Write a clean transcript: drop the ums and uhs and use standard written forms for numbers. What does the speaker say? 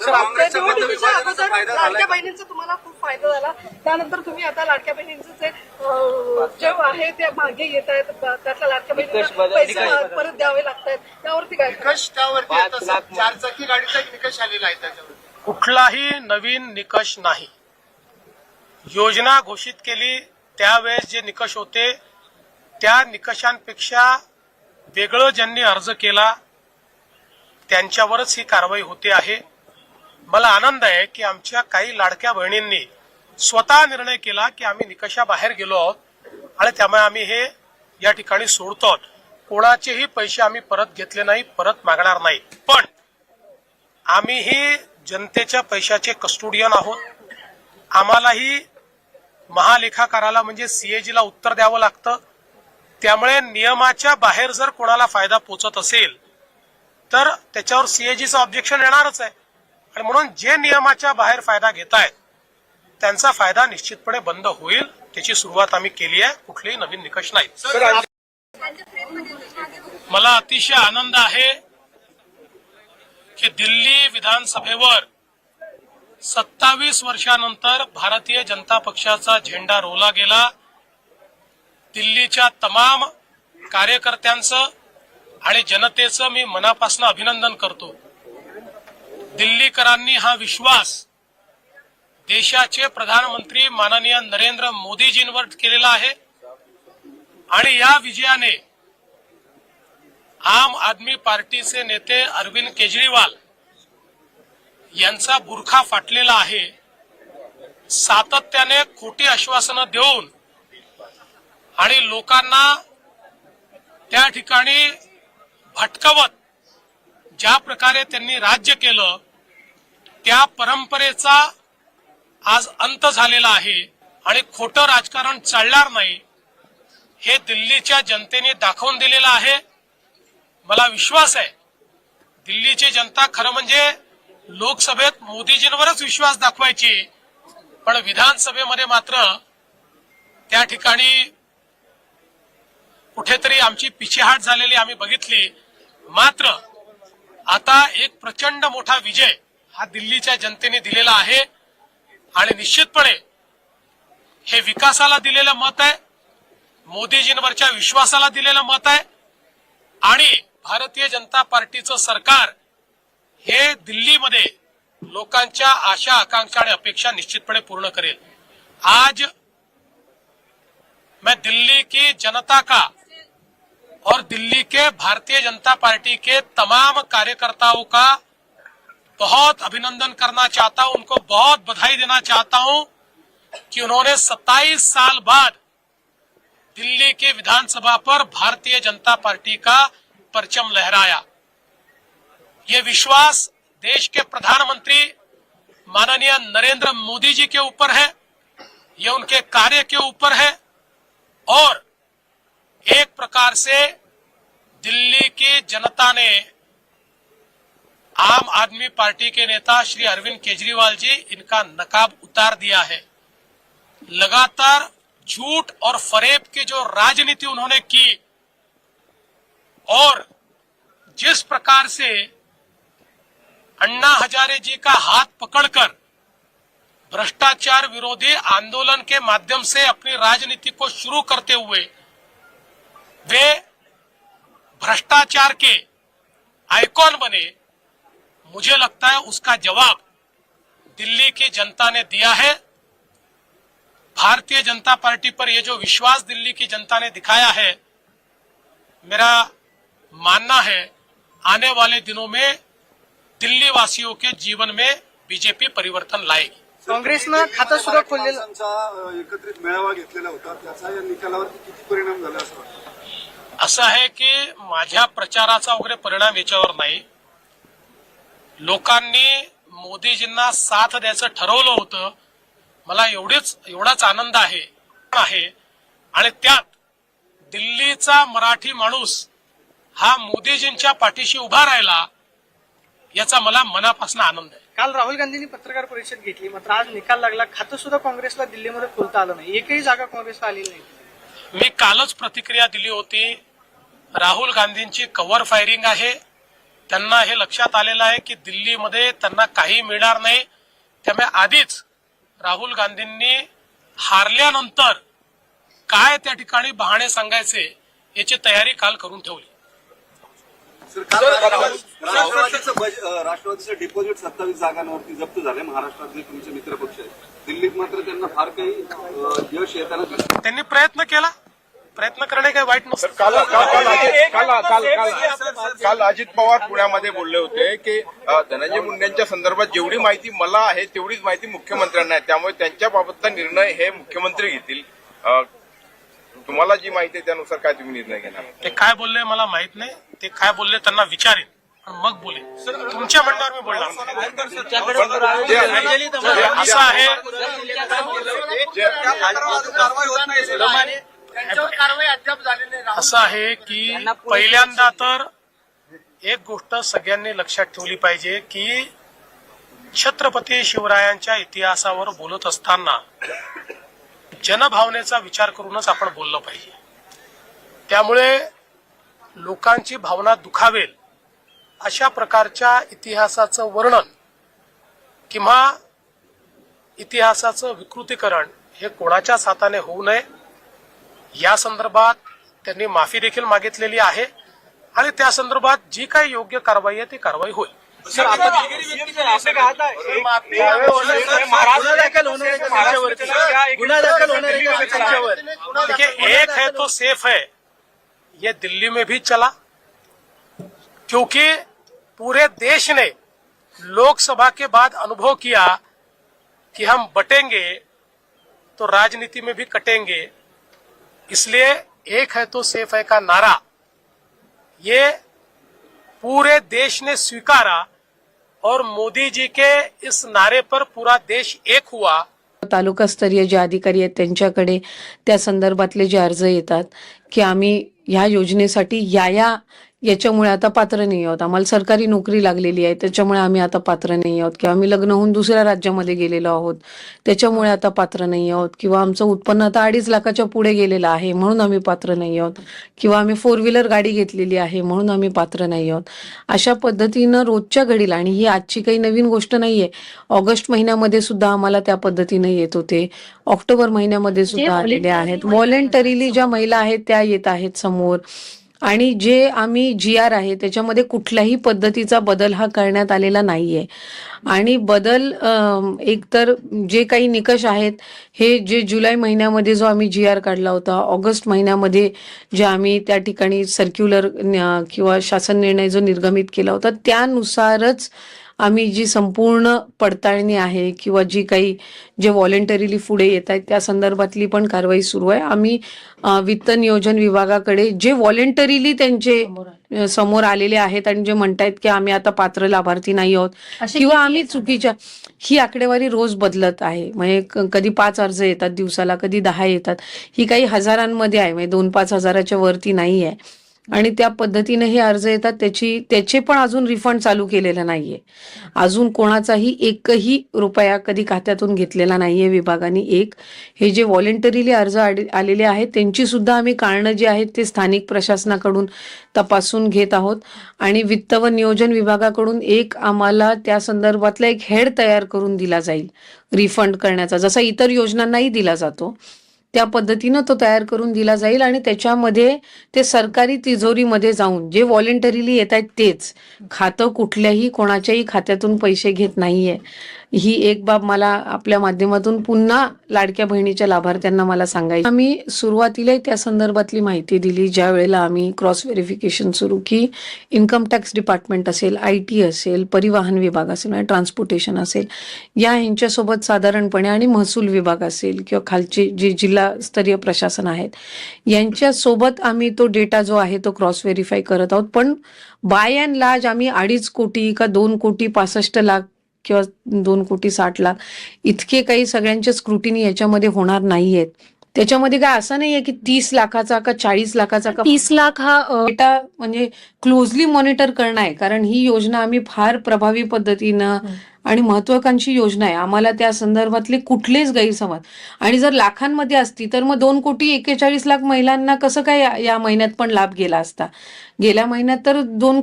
निवडणुकीच्या अगोदर लाडक्या बहिणींचा तुम्हाला खूप फायदा झाला, त्यानंतर तुम्ही आता लाडक्या बहिणींचं जे आहे ते मागे येत आहेत, त्यातल्या लाडक्या बहिणींना पैसे परत द्यावे लागतात, त्यावरती काय निकष त्यावरती 4 चाकी गाडीचा एक निकष आलेला आहे त्याच्यावर कुठलाही नवीन निकष नाही. योजना घोषित केली त्यावेळेस जे निकष होते त्या निकषांपेक्षा वेगळं ज्यांनी अर्ज केला त्यांच्यावरच ही कारवाई होते आहे. मला आनंद आहे की आमच्या काही लाडक्या बहिणींनी स्वतः निर्णय केला की आम्ही निकषाबाहेर गेलो आहोत आणि त्यामुळे आम्ही हे या ठिकाणी सोडतो आहोत. कोणाचेही पैसे आम्ही परत घेतले नाही, परत मागणार नाही. पण आम्हीही जनतेच्या पैशाचे कस्टोडियन आहोत. आम्हालाही महालेखाकाराला म्हणजे सीएजीला उत्तर द्यावं लागतं. त्यामुळे नियमाच्या बाहेर जर कोणाला फायदा पोचत असेल तर त्याच्यावर सीएजीचं ऑब्जेक्शन येणारच आहे. आणि म्हणून जे नियमाच्या बाहेर फायदा घेत आहेत त्यांचा फायदा निश्चितपणे बंद होईल. त्याची सुरुवात आम्ही केली आहे. कुठलेही नवीन निकष नाही. मला अतिशय आनंद आहे की दिल्ली विधानसभेवर 27 वर्षानंतर भारतीय जनता पक्षाचा झेंडा रोवला गेला. दिल्लीच्या तमाम कार्यकर्त्यांचं आणि जनतेचं मी मनापासून अभिनंदन करतो. दिल्लीकरांनी हा विश्वास देशाचे प्रधानमंत्री माननीय नरेंद्र मोदीजींवर केलेला आहे आणि या विजयाने आम आदमी पार्टीचे नेते अरविंद केजरीवाल यांचा बुरखा फाटलेला आहे. सातत्याने खोटी आश्वासनं देऊन आणि लोकांना त्या ठिकाणी भटकवत ज्या प्रकारे त्यांनी राज्य केलं त्या परंपरेचा आज अंत झालेला आहे आणि खोटं राजकारण चालणार नाही हे दिल्लीच्या जनतेने दाखवून दिलेलं आहे. मला विश्वास आहे दिल्लीची जनता खरं म्हणजे लोकसभेत मोदीजींवरच विश्वास दाखवायची, पण विधानसभेमध्ये मात्र त्या ठिकाणी कुठेतरी आमची पिछेहाट झालेली आम्ही बघितली. मात्र आता एक प्रचंड मोठा विजय हा दिल्लीच्या जनतेने दिलेला आहे आणि निश्चितपणे हे विकासाला दिलेलं मत आहे, मोदीजींवरच्या विश्वासाला दिलेलं मत आहे आणि भारतीय जनता पार्टीचं सरकार हे दिल्लीमध्ये लोकांच्या आशा आकांक्षा आणि अपेक्षा निश्चितपणे पूर्ण करेल. आज मैं दिल्ली की जनता का और दिल्ली के भारतीय जनता पार्टी के तमाम कार्यकर्ताओं का बहुत अभिनंदन करना चाहता हूं, उनको बहुत बधाई देना चाहता हूं कि उन्होंने 27 साल बाद दिल्ली के विधानसभा पर भारतीय जनता पार्टी का परचम लहराया. ये विश्वास देश के प्रधानमंत्री माननीय नरेंद्र मोदी जी के ऊपर है, ये उनके कार्य के ऊपर है और एक प्रकार से दिल्ली की जनता ने आम आदमी पार्टी के नेता श्री अरविंद केजरीवाल जी इनका नकाब उतार दिया है. लगातार झूठ और फरेब की जो राजनीति उन्होंने की और जिस प्रकार से अन्ना हजारे जी का हाथ पकड़कर भ्रष्टाचार विरोधी आंदोलन के माध्यम से अपनी राजनीति को शुरू करते हुए वे भ्रष्टाचार के आइकॉन बने, मुझे लगता है उसका जवाब दिल्ली की जनता ने दिया है. भारतीय जनता पार्टी पर ये जो विश्वास दिल्ली की जनता ने दिखाया है, मेरा मानना है आने वाले दिनों में दिल्ली वासियों के जीवन में बीजेपी परिवर्तन लाएगी. काँग्रेसनं खातं सुद्धा खोललेलं एकत्रित मेळावा घेतलेला होता, त्याचा या निकालावरती किती परिणाम झाला असं वाटतं? असं आहे की माझ्या प्रचाराचा वगैरे परिणाम याच्यावर नाही. लोकांनी मोदीजींना साथ द्यायचं ठरवलं होतं. मला एवढाच आनंद आहे आणि त्यात दिल्लीचा मराठी माणूस हा मोदीजींच्या पाठीशी उभा राहिला याचा मला मनापासून आनंद आहे. काल राहुल गांधींनी पत्रकार परिषद घेतली, मात्र आज निकाल लागला. खातं सुद्धा काँग्रेसला दिल्लीमध्ये खोलता आलं नाही, एकही जागा काँग्रेसला आलेली नाही. मी कालच प्रतिक्रिया दिली होती. राहुल गांधींची कव्हर फायरिंग आहे त्यांना हे लक्षात आलेलं आहे की दिल्लीमध्ये त्यांना काही मिळणार नाही. त्यामुळे आधीच राहुल गांधींनी हारल्यानंतर काय त्या ठिकाणी बहाणे सांगायचे याची तयारी काल करून ठेवली. सर, काल राष्ट्रवादीचं डिपॉझिट 27 जागांवरती जप्त झाले. महाराष्ट्रातले तुमचे मित्रपक्ष आहेत. दिल्लीत मात्र त्यांना फार काही यश येताना दिसत. त्यांनी प्रयत्न केला. प्रयत्न करणे काही वाईट नसतं. काल अजित पवार पुण्यामध्ये बोलले होते की धनंजय मुंडेंच्या संदर्भात जेवढी माहिती मला आहे तेवढीच माहिती मुख्यमंत्र्यांना आहे, त्यामुळे त्यांच्याबाबतचा निर्णय हे मुख्यमंत्री घेतील. तुम्हाला जी माहिती आहे त्यानुसार काय तुम्ही निर्णय घेणार? ते काय बोलले मला माहित नाही. ते काय बोलले त्यांना विचारेन आणि मग बोले. तुमच्या म्हणण्यावर मी बोलणार असं आहे. असं आहे की पहिल्यांदा तर एक गोष्ट सगळ्यांनी लक्षात ठेवली पाहिजे की छत्रपती शिवरायांच्या इतिहासावर बोलत असताना जनभावनेचा विचार करूनच आपण बोललं पाहिजे. त्यामुळे लोकांची भावना दुखावेल अशा प्रकारच्या इतिहासाचं वर्णन किंवा इतिहासाचं विकृतीकरण हे कोणाच्याच हाताने होऊ नये. या संदर्भात त्यांनी माफी देखील मागितलेली आहे आणि त्या संदर्भात जी काही योग्य कारवाई आहे ती कारवाई होईल. सर, आपण असं कहत आहे गुन्हा दाखल होणार आहे त्यांच्यावर. देखिए, एक है तो सेफ है, ये दिल्ली में भी चला क्योंकि पूरे देश ने लोकसभा के बाद अनुभव किया कि हम बटेंगे तो राजनीति में भी कटेंगे. इसलिए एक है तो सेफ है का नारा ये पूरे देश ने स्वीकारा और मोदी जी के इस नारे पर पूरा देश एक हुआ. तालुकास्तरीय जे अधिकारी आहेत त्यांच्याकडे त्या संदर्भातले जे अर्ज येतात की आम्ही ह्या योजनेसाठी याच्यामुळे आता पात्र नाही आहोत, आम्हाला सरकारी नोकरी लागलेली आहे त्याच्यामुळे आम्ही आता पात्र नाही आहोत, किंवा आम्ही लग्न होऊन दुसऱ्या राज्यामध्ये गेलेलो आहोत त्याच्यामुळे आता पात्र नाही आहोत, किंवा आमचं उत्पन्न आता 2.5 लाखाच्या पुढे गेलेलं आहे म्हणून आम्ही पात्र नाही आहोत, किंवा आम्ही 4 व्हीलर गाडी घेतलेली आहे म्हणून आम्ही पात्र नाही आहोत. अशा पद्धतीनं रोजच्या घडीला, आणि ही आजची काही नवीन गोष्ट नाहीये, ऑगस्ट महिन्यामध्ये सुद्धा आम्हाला त्या पद्धतीनं येत होते, ऑक्टोबर महिन्यामध्ये सुद्धा आलेले आहेत. व्हॉलेंटरीली ज्या महिला आहेत त्या येत आहेत समोर. आणि जे आम्ही GR आहे त्याच्यामध्ये कुठल्याही पद्धतीचा बदल हा करण्यात आलेला नाहीये. आणि बदल एकतर जे काही निकष आहेत हे जे जुलै महिन्यामध्ये जो आम्ही GR काढला होता, ऑगस्ट महिन्यामध्ये जे आम्ही त्या ठिकाणी सर्क्युलर किंवा शासन निर्णय जो निर्गमित केला होता त्यानुसारच आम्ही जी संपूर्ण पडताळणी आहे किंवा जी काही जे व्हॉलेंटरीली पुढे येत आहेत त्या संदर्भातली पण कारवाई सुरू आहे. आम्ही वित्त नियोजन विभागाकडे जे व्हॉलेंटरीली त्यांचे समोर आलेले आहेत आणि जे म्हणतायत की आम्ही आता पात्र लाभार्थी नाही आहोत किंवा आम्ही चुकीच्या, ही आकडेवारी रोज बदलत आहे. म्हणजे कधी 5 अर्ज येतात दिवसाला, कधी 10 येतात, ही काही हजारांमध्ये आहे, म्हणजे 2-5 हजाराच्या वरती नाही आहे. आणि त्या पद्धतीने हे अर्ज येतात त्याचे पण अजून रिफंड चालू केलेलं नाहीये. अजून कोणाचाही 1ही रुपया कधी खात्यातून घेतलेला नाहीये विभागाने. हे जे व्हॉलेंटरीली अर्ज आलेले आहेत त्यांची सुद्धा आम्ही कारणं जी आहेत ते स्थानिक प्रशासनाकडून तपासून घेत आहोत. आणि वित्त व नियोजन विभागाकडून आम्हाला त्या संदर्भातला एक हेड तयार करून दिला जाईल रिफंड करण्याचा, जसा इतर योजनांनाही दिला जातो त्या पद्धतीनं तो तयार करून दिला जाईल. आणि त्याच्यामध्ये ते सरकारी तिजोरीमध्ये जाऊन जे व्हॉलेंटरीली येत आहेत तेच, खातं कुठल्याही कोणाच्याही खात्यातून पैसे घेत नाहीये. ही एक बाब मला आपल्या माध्यमातून पुन्हा लाडक्या बहिणीच्या लाभार्थ्यांना मला सांगायची. आम्ही सुरुवातीला त्या संदर्भातली माहिती दिली ज्या वेळेला आम्ही क्रॉस व्हेरिफिकेशन सुरू की इन्कम टॅक्स डिपार्टमेंट असेल, IT असेल, परिवहन विभाग असेल आणि ट्रान्सपोर्टेशन असेल, यांच्यासोबत साधारणपणे, आणि महसूल विभाग असेल किंवा खालचे जे जिल्हास्तरीय प्रशासन आहेत यांच्यासोबत आम्ही तो डेटा जो आहे तो क्रॉस व्हेरीफाय करत आहोत. पण बाय अँड लार्ज आम्ही 2.5 कोटी का 2,65,00,000 किंवा 2,60,00,000 इतके काही सगळ्यांचे स्क्रुटिनी याच्यामध्ये होणार नाहीयेत. त्याच्यामध्ये काय असं नाहीये की 30 लाखाचा का 40 लाखाचा का 30 लाख हा डेटा म्हणजे क्लोजली मॉनिटर करणं आहे. कारण ही योजना आम्ही फार प्रभावी पद्धतीनं आणि महत्वाकांक्षी योजना आहे. आम्हाला त्या संदर्भातले कुठलेच गैरसमज, आणि जर लाखांमध्ये असती तर मग 2,41,00,000 महिलांना कसं काय या महिन्यात पण लाभ गेला असता. गेल्या महिन्यात तर 2